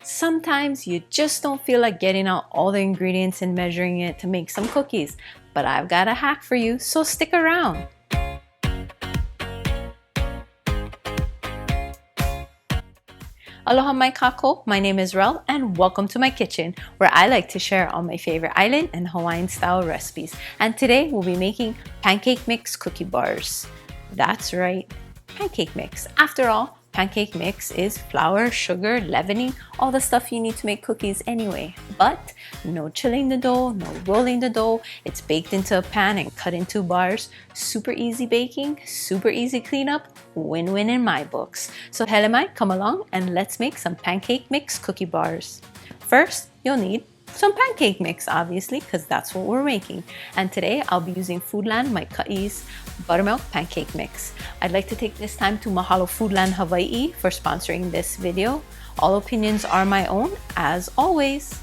Sometimes you just don't feel like getting out all the ingredients and measuring it to make some cookies, but I've got a hack for you, so stick around. Aloha Maika'i, my name is Relle and welcome to my kitchen where I like to share all my favorite island and Hawaiian style recipes. And today we'll be making pancake mix cookie bars. That's right, pancake mix. After all, pancake mix is flour, sugar, leavening, all the stuff you need to make cookies anyway. But no chilling the dough, no rolling the dough. It's baked into a pan and cut into bars. Super easy baking, super easy cleanup, win-win in my books. So hele mai, come along and let's make some pancake mix cookie bars. First, you'll need some pancake mix, obviously, because that's what we're making. And today I'll be using Foodland Maika'i's buttermilk pancake mix. I'd like to take this time to mahalo Foodland Hawaii for sponsoring this video. All opinions are my own, as always.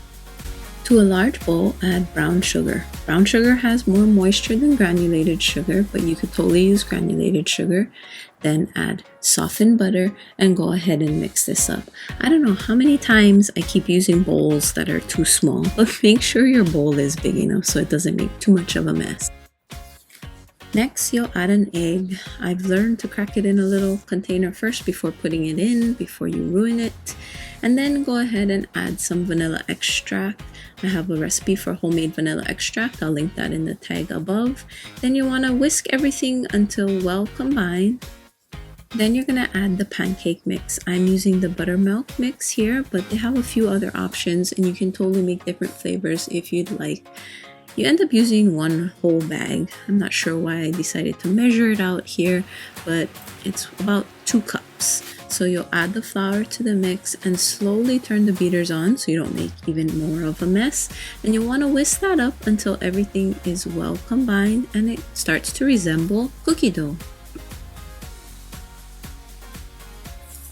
To a large bowl, add brown sugar. Brown sugar has more moisture than granulated sugar, but you could totally use granulated sugar. Then add softened butter and go ahead and mix this up. I don't know how many times I keep using bowls that are too small, but make sure your bowl is big enough so it doesn't make too much of a mess. Next, you'll add an egg. I've learned to crack it in a little container first before putting it in, before you ruin it. And then go ahead and add some vanilla extract. I have a recipe for homemade vanilla extract. I'll link that in the tag above. Then you want to whisk everything until well combined. Then you're going to add the pancake mix. I'm using the buttermilk mix here, but they have a few other options and you can totally make different flavors if you'd like. You end up using one whole bag. I'm not sure why I decided to measure it out here, but it's about 2 cups. So you'll add the flour to the mix and slowly turn the beaters on so you don't make even more of a mess. And you'll want to whisk that up until everything is well combined and it starts to resemble cookie dough.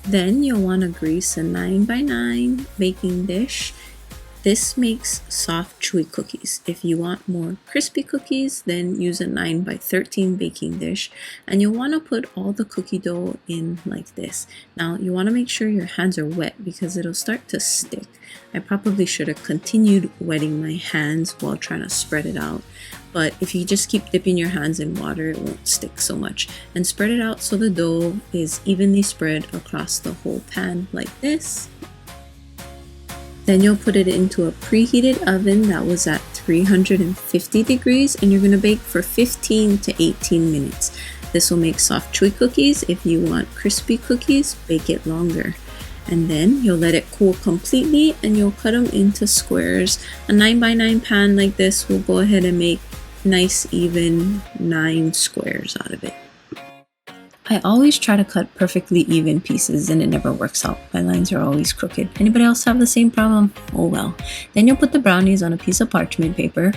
Then you'll want to grease a 9x9 baking dish. This makes soft, chewy cookies. If you want more crispy cookies, then use a 9x13 baking dish. And you'll want to put all the cookie dough in like this. Now, you want to make sure your hands are wet because it'll start to stick. I probably should have continued wetting my hands while trying to spread it out. But if you just keep dipping your hands in water, it won't stick so much. And spread it out so the dough is evenly spread across the whole pan like this. Then you'll put it into a preheated oven that was at 350 degrees and you're going to bake for 15 to 18 minutes. This will make soft chewy cookies. If you want crispy cookies, bake it longer. And then you'll let it cool completely and you'll cut them into squares. A 9x9 pan like this will go ahead and make nice even 9 squares out of it. I always try to cut perfectly even pieces and it never works out. My lines are always crooked. Anybody else have the same problem? Oh well. Then you'll put the brownies on a piece of parchment paper.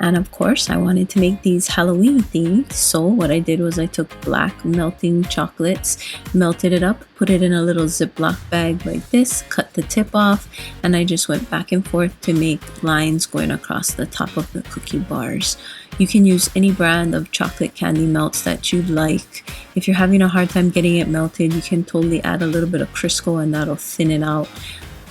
And of course, I wanted to make these Halloween themed. So what I did was I took black melting chocolates, melted it up, put it in a little Ziploc bag like this, cut the tip off, and I just went back and forth to make lines going across the top of the cookie bars. You can use any brand of chocolate candy melts that you'd like. If you're having a hard time getting it melted, you can totally add a little bit of Crisco and that'll thin it out.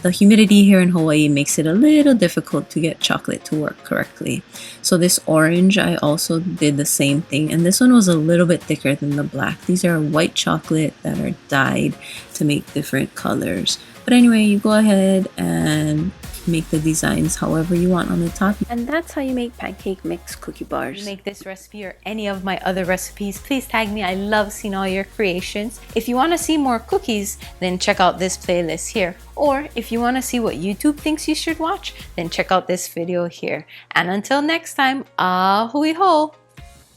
The humidity here in Hawaii makes it a little difficult to get chocolate to work correctly. So this orange, I also did the same thing. And this one was a little bit thicker than the black. These are white chocolate that are dyed to make different colors. But anyway, you go ahead and make the designs however you want on the top. And that's how you make pancake mix cookie bars. If you make this recipe or any of my other recipes, please tag me. I love seeing all your creations. If you want to see more cookies, then check out this playlist here. Or if you want to see what YouTube thinks you should watch, then check out this video here. And until next time, ahui ho!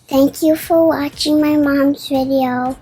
Thank you for watching my mom's video.